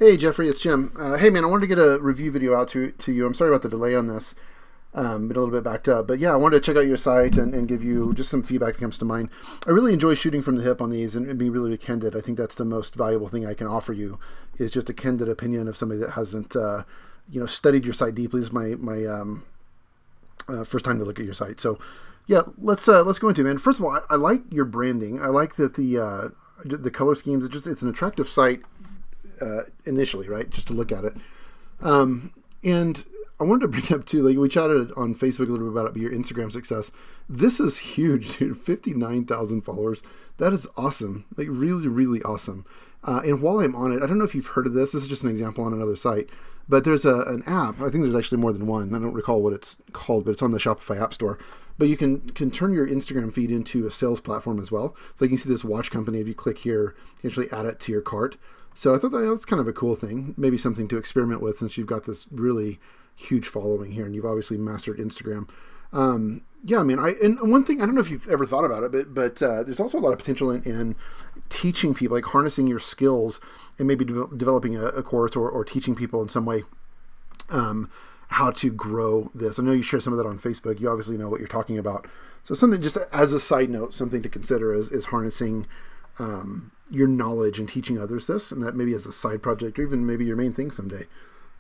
Hey Jeffrey, it's Jim. Hey man, I wanted to get a review video out to you. I'm sorry about the delay on this. Been a little bit backed up, but yeah, I wanted to check out your site and give you just some feedback that comes to mind. I really enjoy shooting from the hip on these and being really candid. I think that's the most valuable thing I can offer you is just a candid opinion of somebody that hasn't, studied your site deeply. This is my first time to look at your site. So yeah, let's go into it, man. First of all, I like your branding. I like that the color schemes. It's an attractive site. Initially, right? Just to look at it. And I wanted to bring up too, like we chatted on Facebook a little bit about your Instagram success. This is huge, dude. 59,000 followers. That is awesome. Like really, really awesome. And while I'm on it, I don't know if you've heard of this. This is just an example on another site, but there's an app. I think there's actually more than one. I don't recall what it's called, but it's on the Shopify App Store. But you can turn your Instagram feed into a sales platform as well. So you can see this watch company. If you click here, you actually add it to your cart. So I thought that's kind of a cool thing, maybe something to experiment with since you've got this really huge following here and you've obviously mastered Instagram. Yeah, I mean, and one thing, I don't know if you've ever thought about it, but there's also a lot of potential in teaching people, like harnessing your skills and maybe developing a course or teaching people in some way how to grow this. I know you share some of that on Facebook. You obviously know what you're talking about. So something just as a side note, something to consider is harnessing your knowledge and teaching others this, and that maybe as a side project or even maybe your main thing someday,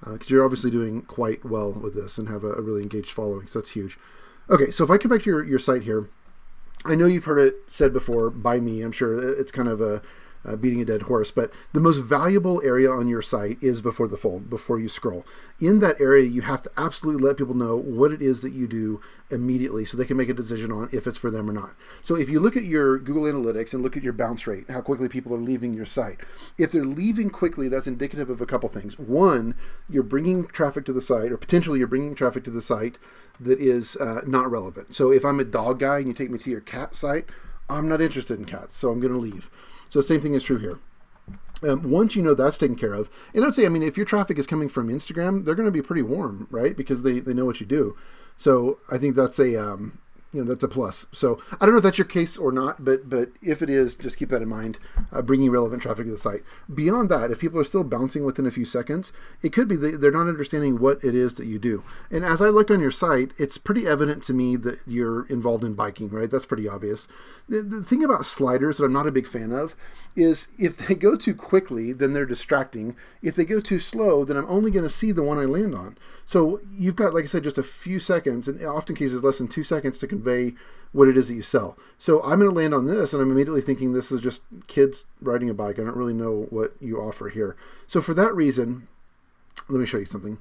because you're obviously doing quite well with this and have a really engaged following, so that's huge. Okay, so if I come back to your site here, I know you've heard it said before by me. I'm sure it's kind of a beating a dead horse, but the most valuable area on your site is before the fold, before you scroll. In that area, you have to absolutely let people know what it is that you do immediately so they can make a decision on if it's for them or not. So if you look at your Google Analytics and look at your bounce rate, how quickly people are leaving your site. If they're leaving quickly, that's indicative of a couple things. One, you're bringing traffic to the site, or potentially you're bringing traffic to the site that is not relevant. So if I'm a dog guy and you take me to your cat site, I'm not interested in cats, so I'm going to leave. So same thing is true here. Once you know that's taken care of, and I'd say, I mean, if your traffic is coming from Instagram, they're going to be pretty warm, right? Because they know what you do. So I think that's that's a plus. So I don't know if that's your case or not, but if it is, just keep that in mind, bringing relevant traffic to the site. Beyond that, if people are still bouncing within a few seconds, it could be they're not understanding what it is that you do. And as I look on your site, it's pretty evident to me that you're involved in biking, right? That's pretty obvious. The thing about sliders that I'm not a big fan of is if they go too quickly, then they're distracting. If they go too slow, then I'm only going to see the one I land on. So you've got, like I said, just a few seconds, and often cases less than 2 seconds to convey what it is that you sell. So I'm going to land on this, and I'm immediately thinking this is just kids riding a bike. I don't really know what you offer here. So for that reason, let me show you something.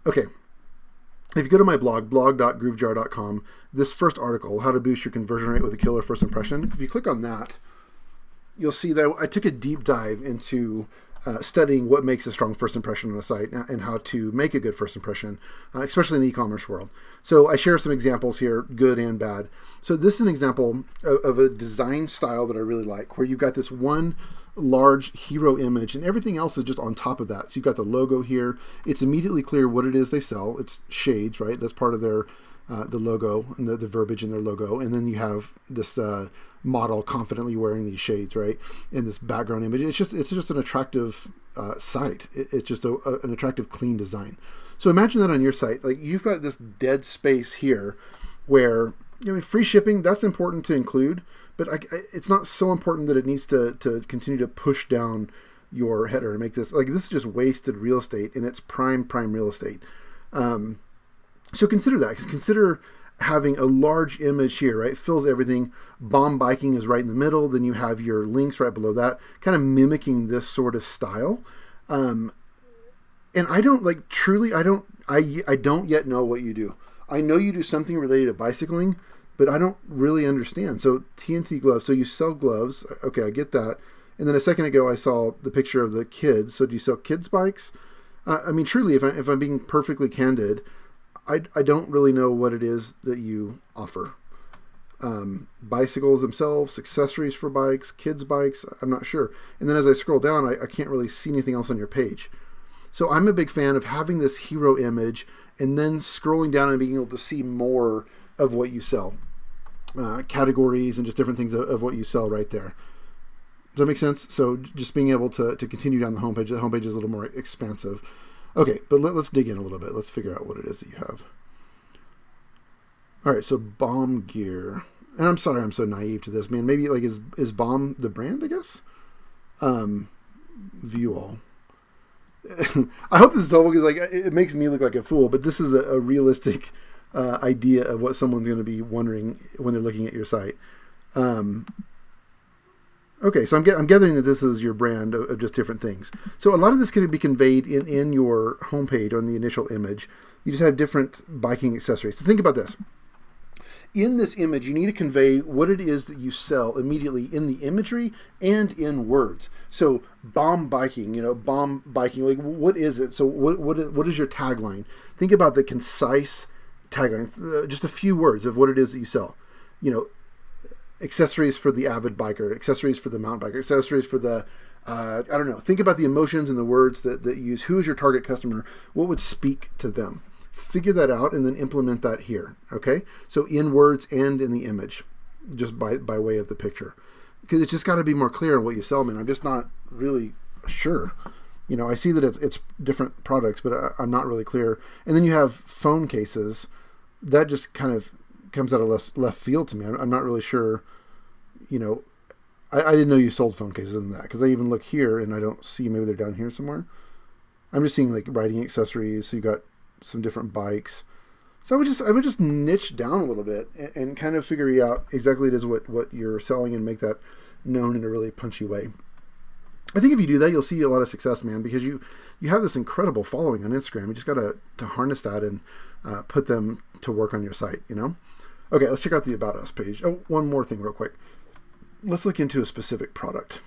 Okay. If you go to my blog, blog.groovejar.com, this first article, How to Boost Your Conversion Rate with a Killer First Impression, if you click on that, you'll see that I took a deep dive into studying what makes a strong first impression on a site and how to make a good first impression, especially in the e-commerce world. So I share some examples here, good and bad. So this is an example of a design style that I really like, where you've got this one large hero image and everything else is just on top of that. So you've got the logo here. It's immediately clear what it is they sell. It's shades, right? That's part of their the logo and the verbiage in their logo. And then you have this model confidently wearing these shades, right? And this background image. It's just an attractive site. It's just an attractive, clean design. So imagine that on your site. Like you've got this dead space here where, free shipping, that's important to include, but it's not so important that it needs to continue to push down your header and make this, like this is just wasted real estate, and it's prime real estate. So consider that. Consider having a large image here, right? It fills everything. Bomb biking is right in the middle. Then you have your links right below that, kind of mimicking this sort of style. And I don't I don't yet know what you do. I know you do something related to bicycling, but I don't really understand. So TNT gloves. So you sell gloves. Okay, I get that. And then a second ago, I saw the picture of the kids. So do you sell kids bikes? I mean, truly, if I'm being perfectly candid, I don't really know what it is that you offer. Bicycles themselves, accessories for bikes, kids bikes, I'm not sure. And then as I scroll down, I can't really see anything else on your page. So I'm a big fan of having this hero image and then scrolling down and being able to see more of what you sell. Categories and just different things of what you sell right there. Does that make sense? So just being able to continue down the homepage is a little more expansive. Okay, but let's dig in a little bit. Let's figure out what it is that you have. All right, so Bomb Gear. And I'm sorry I'm so naive to this, man. Maybe like is Bomb the brand, I guess? View all. I hope this is helpful because like it makes me look like a fool, but this is a realistic idea of what someone's going to be wondering when they're looking at your site. Okay, so I'm gathering that this is your brand of just different things. So a lot of this can be conveyed in your homepage on the initial image. You just have different biking accessories. So think about this. In this image, you need to convey what it is that you sell immediately in the imagery and in words. So bomb biking, like what is it? So what is your tagline? Think about the concise tagline, just a few words of what it is that you sell. Accessories for the avid biker, accessories for the mountain biker, accessories for the, I don't know. Think about the emotions and the words that you use. Who is your target customer? What would speak to them? Figure that out and then implement that here, okay? So in words and in the image, just by way of the picture. Because it's just got to be more clear on what you sell, man. I'm just not really sure. I see that it's different products, but I'm not really clear. And then you have phone cases. That just kind of comes out of left field to me. I'm not really sure, I didn't know you sold phone cases in that, because I even look here and I don't see, maybe they're down here somewhere. I'm just seeing like riding accessories. So you got some different bikes. So I would just niche down a little bit and kind of figure out exactly it is what you're selling and make that known in a really punchy way. I think if you do that, you'll see a lot of success, man, because you have this incredible following on Instagram. You just got to harness that and put them to work on your site, Okay, let's check out the About Us page. Oh, one more thing real quick. Let's look into a specific product.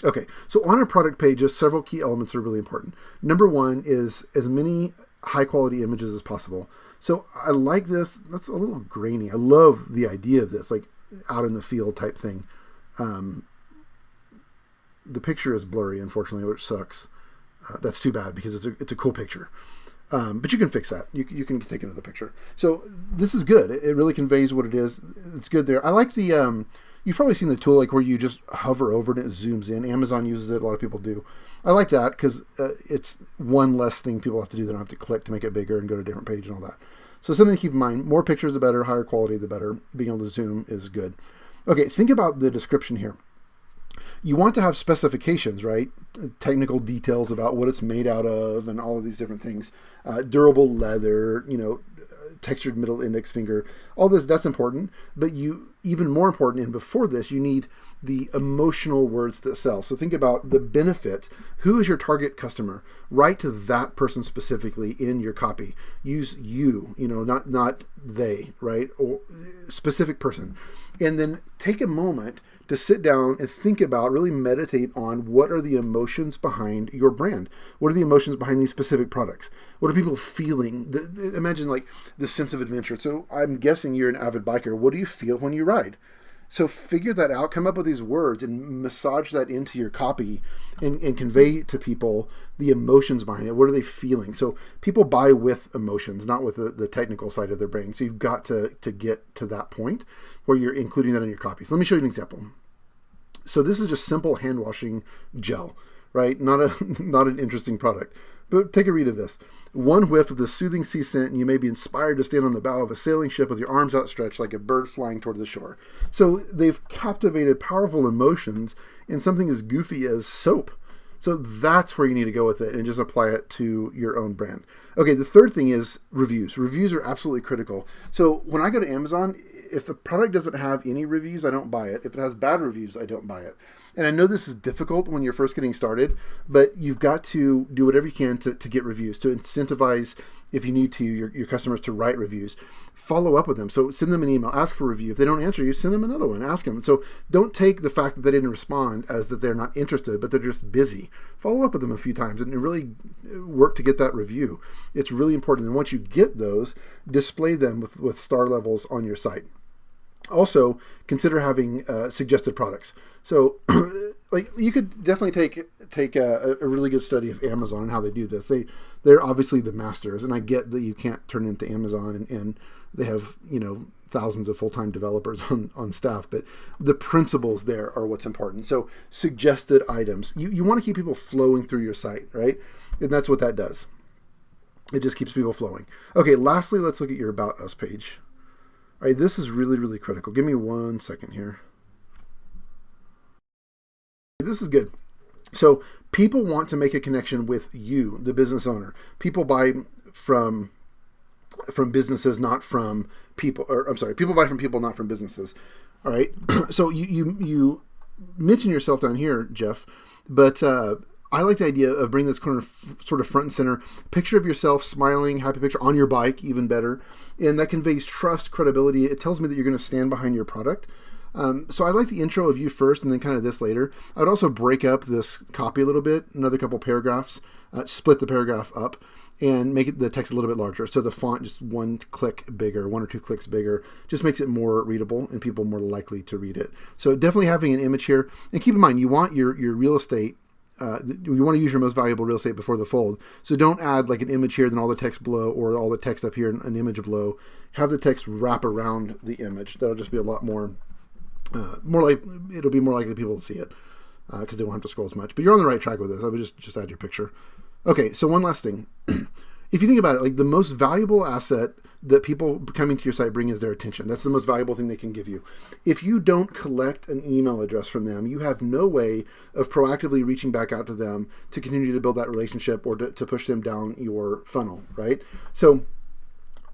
Okay, so on our product pages, several key elements are really important. Number one is as many high quality images as possible. So I like this. That's a little grainy. I love the idea of this, like out in the field type thing. The picture is blurry, unfortunately, which sucks. That's too bad because it's a cool picture. But you can fix that. You can take another picture. So this is good. It really conveys what it is. It's good there. I like the, you've probably seen the tool like where you just hover over it and it zooms in. Amazon uses it. A lot of people do. I like that because it's one less thing people have to do. They don't have to click to make it bigger and go to a different page and all that. So something to keep in mind. More pictures the better. Higher quality the better. Being able to zoom is good. Okay, think about the description here. You want to have specifications, right? Technical details about what it's made out of and all of these different things. Durable leather, textured middle index finger, all this, that's important. But even more important, and before this, you need the emotional words that sell. So think about the benefits. Who is your target customer? Write to that person specifically in your copy. Use you, not they, right? Or specific person. And then take a moment to sit down and think about, really meditate on what are the emotions behind your brand? What are the emotions behind these specific products? What are people feeling? Imagine like the sense of adventure. So I'm guessing you're an avid biker. What do you feel when you ride? So figure that out, come up with these words and massage that into your copy and convey to people the emotions behind it. What are they feeling? So people buy with emotions, not with the technical side of their brain. So you've got to get to that point where you're including that in your copy. So let me show you an example. So this is just simple hand washing gel, right? Not an interesting product. But take a read of this. One whiff of the soothing sea scent, and you may be inspired to stand on the bow of a sailing ship with your arms outstretched like a bird flying toward the shore. So they've captivated powerful emotions in something as goofy as soap. So that's where you need to go with it and just apply it to your own brand. Okay, the third thing is reviews. Reviews are absolutely critical. So when I go to Amazon, if the product doesn't have any reviews, I don't buy it. If it has bad reviews, I don't buy it. And I know this is difficult when you're first getting started, but you've got to do whatever you can to get reviews, to incentivize, if you need to, your customers to write reviews. Follow up with them. So send them an email, ask for a review. If they don't answer you, send them another one, ask them. So don't take the fact that they didn't respond as that they're not interested, but they're just busy. Follow up with them a few times and really work to get that review. It's really important. And once you get those, display them with star levels on your site. Also, consider having suggested products. So, like, you could definitely take a really good study of Amazon and how they do this. They're obviously the masters, and I get that you can't turn into Amazon and they have, thousands of full-time developers on staff, but the principles there are what's important. So suggested items, you want to keep people flowing through your site, right? And that's what that does. It just keeps people flowing. Okay, lastly, let's look at your About Us page. All right, this is really, really critical. Give me 1 second here. This is good. So people want to make a connection with you, the business owner. People buy from businesses, not from people, or I'm sorry, people buy from people, not from businesses. All right. So you mention yourself down here, Jeff, but I like the idea of bringing this sort of front and center picture of yourself, smiling, happy picture on your bike, even better. And that conveys trust, credibility. It tells me that you're going to stand behind your product. So I like the intro of you first and then kind of this later. I would also break up this copy a little bit, another couple paragraphs, split the paragraph up and make the text a little bit larger. So the font just 1 click bigger, 1 or 2 clicks bigger, just makes it more readable and people more likely to read it. So definitely having an image here. And keep in mind, you want your real estate, you want to use your most valuable real estate before the fold. So don't add like an image here, then all the text below, or all the text up here and an image below. Have the text wrap around the image. That'll just be a lot more it'll be more likely people to see it because they won't have to scroll as much. But you're on the right track with this. I would just add your picture. Okay, so one last thing. If you think about it, like the most valuable asset that people coming to your site bring is their attention. That's the most valuable thing they can give you. If you don't collect an email address from them, you have no way of proactively reaching back out to them to continue to build that relationship or to push them down your funnel, right? So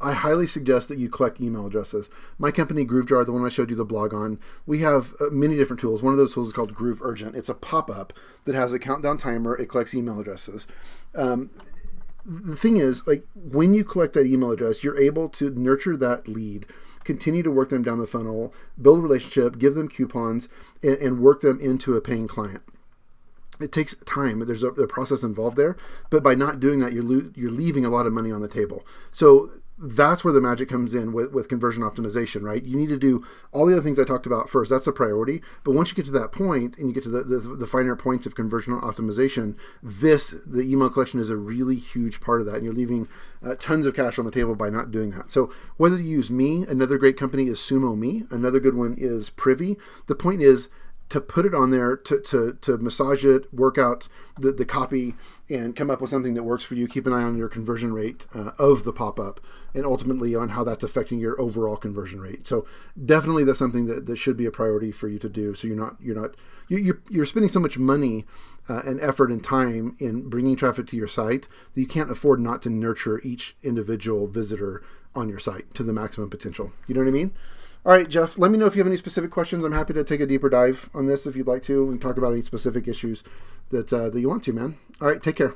I highly suggest that you collect email addresses. My company, GrooveJar, the one I showed you the blog on, we have many different tools. One of those tools is called Groove Urgent. It's a pop-up that has a countdown timer. It collects email addresses. The thing is, like when you collect that email address, you're able to nurture that lead, continue to work them down the funnel, build a relationship, give them coupons, and work them into a paying client. It takes time. There's a process involved there, but by not doing that, you're leaving a lot of money on the table. So that's where the magic comes in with conversion optimization, right? You need to do all the other things I talked about first. That's a priority. But once you get to that point and you get to the finer points of conversion optimization, the email collection is a really huge part of that. And you're leaving tons of cash on the table by not doing that. So whether you use me, another great company is Sumo Me. Another good one is Privy. The point is to put it on there, to massage it, work out the copy, and come up with something that works for you. Keep an eye on your conversion rate of the pop-up, and ultimately on how that's affecting your overall conversion rate. So definitely that's something that should be a priority for you to do. So you're spending so much money and effort and time in bringing traffic to your site that you can't afford not to nurture each individual visitor on your site to the maximum potential. You know what I mean? All right, Jeff, let me know if you have any specific questions. I'm happy to take a deeper dive on this if you'd like to and talk about any specific issues that you want to, man. All right, take care.